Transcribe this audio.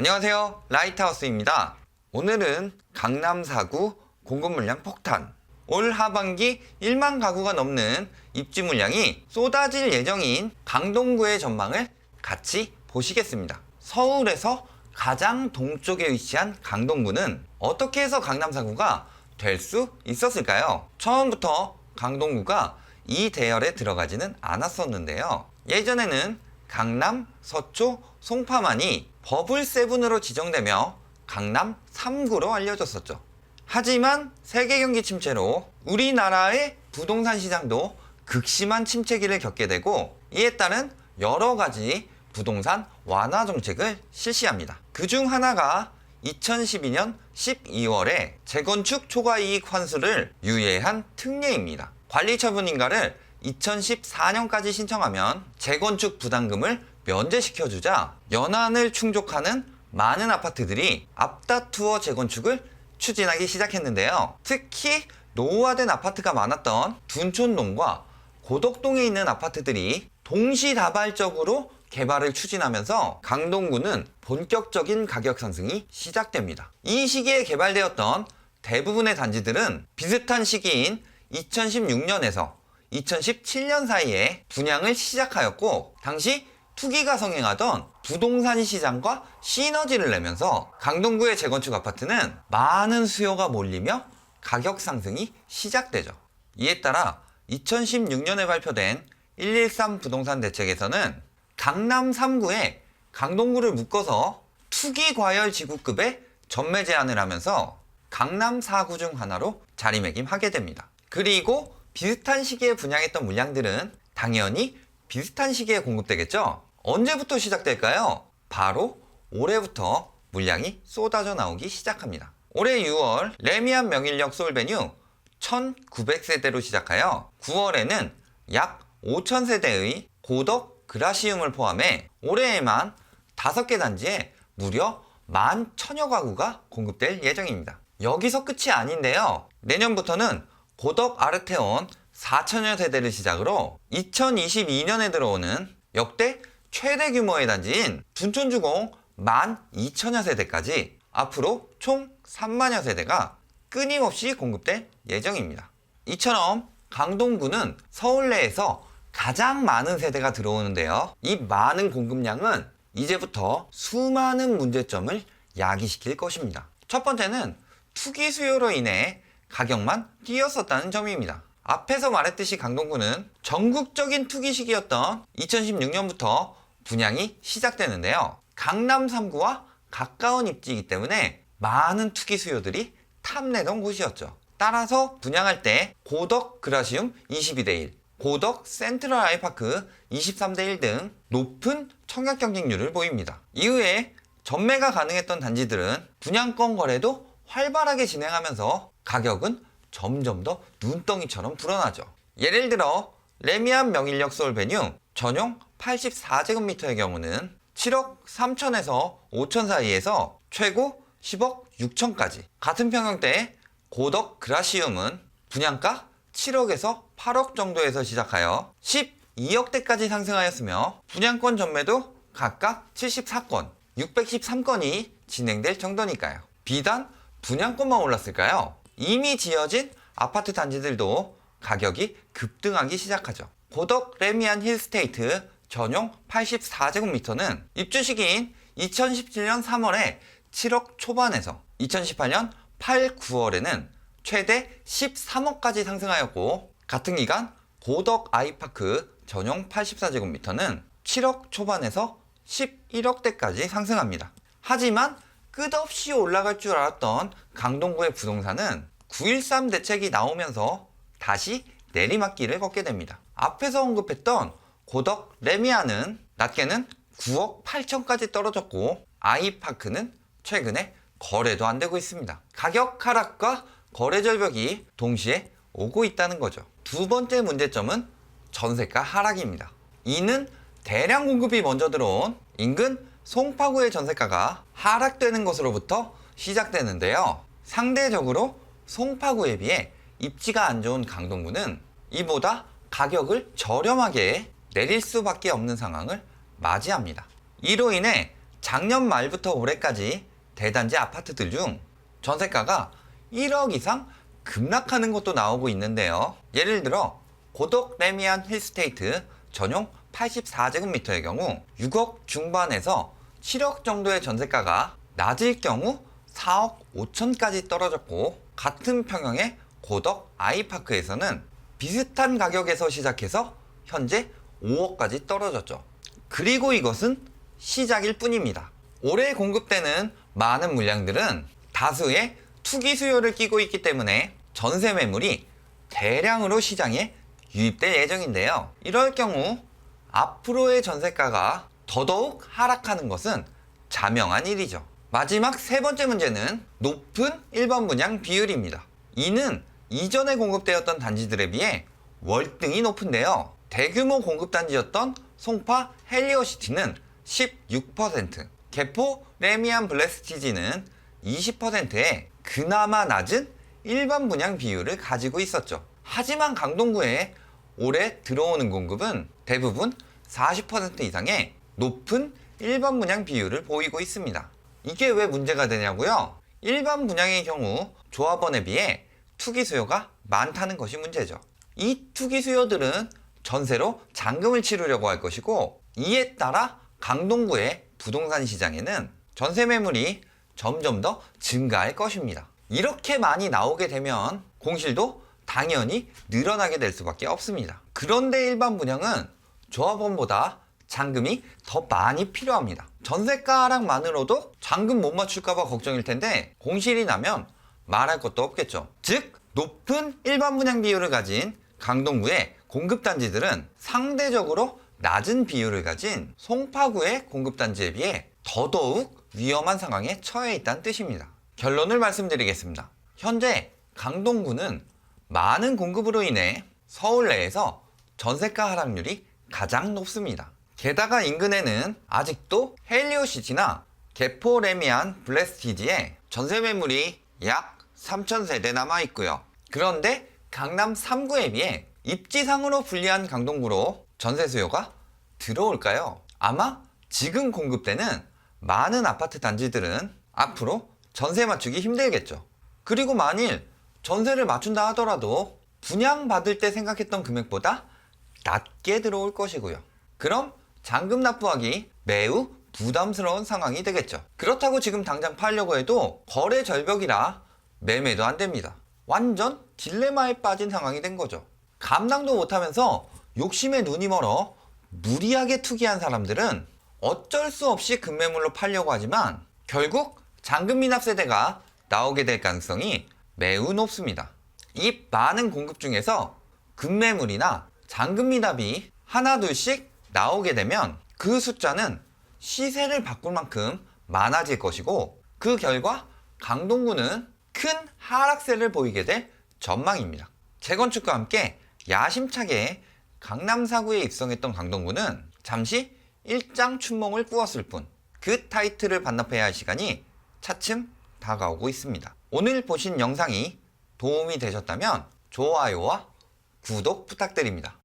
안녕하세요, 라이트하우스입니다. 오늘은 강남 4구 공급 물량 폭탄, 올 하반기 1만 가구가 넘는 입주 물량이 쏟아질 예정인 강동구의 전망을 같이 보시겠습니다. 서울에서 가장 동쪽에 위치한 강동구는 어떻게 해서 강남 4구가 될 수 있었을까요? 처음부터 강동구가 이 대열에 들어가지는 않았었는데요. 예전에는 강남, 서초, 송파만이 버블7으로 지정되며 강남 3구로 알려졌었죠. 하지만 세계 경기 침체로 우리나라의 부동산 시장도 극심한 침체기를 겪게 되고, 이에 따른 여러 가지 부동산 완화 정책을 실시합니다. 그중 하나가 2012년 12월에 재건축 초과이익 환수를 유예한 특례입니다. 관리처분인가를 2014년까지 신청하면 재건축 부담금을 면제시켜주자 연한을 충족하는 많은 아파트들이 앞다투어 재건축을 추진하기 시작했는데요. 특히 노후화된 아파트가 많았던 둔촌동과 고덕동에 있는 아파트들이 동시다발적으로 개발을 추진하면서 강동구는 본격적인 가격 상승이 시작됩니다. 이 시기에 개발되었던 대부분의 단지들은 비슷한 시기인 2016년에서 2017년 사이에 분양을 시작하였고, 당시 투기가 성행하던 부동산 시장과 시너지를 내면서 강동구의 재건축 아파트는 많은 수요가 몰리며 가격 상승이 시작되죠. 이에 따라 2016년에 발표된 113 부동산 대책에서는 강남 3구에 강동구를 묶어서 투기 과열 지구급의 전매 제한을 하면서 강남 4구 중 하나로 자리매김하게 됩니다. 그리고 비슷한 시기에 분양했던 물량들은 당연히 비슷한 시기에 공급되겠죠. 언제부터 시작될까요? 바로 올해부터 물량이 쏟아져 나오기 시작합니다. 올해 6월 레미안 명일역 솔베뉴 1900세대로 시작하여 9월에는 약 5000세대의 고덕 그라시움을 포함해 올해에만 5개 단지에 무려 11,000여 가구가 공급될 예정입니다. 여기서 끝이 아닌데요. 내년부터는 고덕 아르테온 4,000여 세대를 시작으로 2022년에 들어오는 역대 최대 규모의 단지인 둔촌주공 12,000여 세대까지 앞으로 총 3만여 세대가 끊임없이 공급될 예정입니다. 이처럼 강동구는 서울 내에서 가장 많은 세대가 들어오는데요. 이 많은 공급량은 이제부터 수많은 문제점을 야기시킬 것입니다. 첫 번째는 투기 수요로 인해 가격만 뛰었었다는 점입니다. 앞에서 말했듯이 강동구는 전국적인 투기 시기였던 2016년부터 분양이 시작되는데요. 강남 3구와 가까운 입지이기 때문에 많은 투기 수요들이 탐내던 곳이었죠. 따라서 분양할 때 고덕 그라시움 22대1, 고덕 센트럴 아이파크 23대1 등 높은 청약 경쟁률을 보입니다. 이후에 전매가 가능했던 단지들은 분양권 거래도 활발하게 진행하면서 가격은 점점 더 눈덩이처럼 불어나죠. 예를 들어 레미안 명일역 솔베뉴 전용 84제곱미터의 경우는 7억 3천에서 5천 사이에서 최고 10억 6천까지, 같은 평형대의 고덕 그라시움은 분양가 7억에서 8억 정도에서 시작하여 12억대까지 상승하였으며 분양권 전매도 각각 74건, 613건이 진행될 정도니까요. 비단 분양권만 올랐을까요? 이미 지어진 아파트 단지들도 가격이 급등하기 시작하죠. 고덕 레미안 힐스테이트 전용 84제곱미터는 입주 시기인 2017년 3월에 7억 초반에서 2018년 8, 9월에는 최대 13억까지 상승하였고, 같은 기간 고덕 아이파크 전용 84제곱미터는 7억 초반에서 11억대까지 상승합니다. 하지만 끝없이 올라갈 줄 알았던 강동구의 부동산은 9.13 대책이 나오면서 다시 내리막길을 걷게 됩니다. 앞에서 언급했던 고덕 레미안은 낮게는 9억 8천까지 떨어졌고, 아이파크는 최근에 거래도 안 되고 있습니다. 가격 하락과 거래 절벽이 동시에 오고 있다는 거죠. 두 번째 문제점은 전세가 하락입니다. 이는 대량 공급이 먼저 들어온 인근 송파구의 전세가가 하락되는 것으로부터 시작되는데요. 상대적으로 송파구에 비해 입지가 안 좋은 강동구는 이보다 가격을 저렴하게 내릴 수밖에 없는 상황을 맞이합니다. 이로 인해 작년 말부터 올해까지 대단지 아파트들 중 전세가가 1억 이상 급락하는 것도 나오고 있는데요. 예를 들어 고덕 레미안 힐스테이트 전용 84제곱미터의 경우 6억 중반에서 7억 정도의 전세가가 낮을 경우 4억 5천까지 떨어졌고, 같은 평형의 고덕 아이파크에서는 비슷한 가격에서 시작해서 현재 5억까지 떨어졌죠. 그리고 이것은 시작일 뿐입니다. 올해 공급되는 많은 물량들은 다수의 투기 수요를 끼고 있기 때문에 전세 매물이 대량으로 시장에 유입될 예정인데요. 이럴 경우 앞으로의 전세가가 더더욱 하락하는 것은 자명한 일이죠. 마지막 세 번째 문제는 높은 일반 분양 비율입니다. 이는 이전에 공급되었던 단지들에 비해 월등히 높은데요. 대규모 공급단지였던 송파 헬리오시티는 16%, 개포 레미안 블레스티지는 20%의 그나마 낮은 일반 분양 비율을 가지고 있었죠. 하지만 강동구에 올해 들어오는 공급은 대부분 40% 이상의 높은 일반 분양 비율을 보이고 있습니다. 이게 왜 문제가 되냐고요? 일반 분양의 경우 조합원에 비해 투기 수요가 많다는 것이 문제죠. 이 투기 수요들은 전세로 잔금을 치르려고 할 것이고, 이에 따라 강동구의 부동산 시장에는 전세 매물이 점점 더 증가할 것입니다. 이렇게 많이 나오게 되면 공실도 당연히 늘어나게 될 수밖에 없습니다. 그런데 일반 분양은 조합원보다 잔금이 더 많이 필요합니다. 전세가 하락만으로도 잔금 못 맞출까봐 걱정일 텐데, 공실이 나면 말할 것도 없겠죠. 즉 높은 일반 분양 비율을 가진 강동구의 공급단지들은 상대적으로 낮은 비율을 가진 송파구의 공급단지에 비해 더더욱 위험한 상황에 처해 있다는 뜻입니다. 결론을 말씀드리겠습니다. 현재 강동구는 많은 공급으로 인해 서울 내에서 전세가 하락률이 가장 높습니다. 게다가 인근에는 아직도 헬리오시티나 개포 레미안 블레스티지에 전세 매물이 약 3,000세대 남아 있고요. 그런데 강남 3구에 비해 입지상으로 불리한 강동구로 전세 수요가 들어올까요? 아마 지금 공급되는 많은 아파트 단지들은 앞으로 전세 맞추기 힘들겠죠. 그리고 만일 전세를 맞춘다 하더라도 분양받을 때 생각했던 금액보다 낮게 들어올 것이고요. 그럼 잔금 납부하기 매우 부담스러운 상황이 되겠죠. 그렇다고 지금 당장 팔려고 해도 거래 절벽이라 매매도 안 됩니다. 완전 딜레마에 빠진 상황이 된 거죠. 감당도 못하면서 욕심에 눈이 멀어 무리하게 투기한 사람들은 어쩔 수 없이 급매물로 팔려고 하지만 결국 잔금 미납 세대가 나오게 될 가능성이 매우 높습니다. 이 많은 공급 중에서 급매물이나 잔금 미납이 하나 둘씩 나오게 되면 그 숫자는 시세를 바꿀 만큼 많아질 것이고, 그 결과 강동구는 큰 하락세를 보이게 될 전망입니다. 재건축과 함께 야심차게 강남 4구에 입성했던 강동구는 잠시 일장 춘몽을 꾸었을 뿐 그 타이틀을 반납해야 할 시간이 차츰 다가오고 있습니다. 오늘 보신 영상이 도움이 되셨다면 좋아요와 구독 부탁드립니다.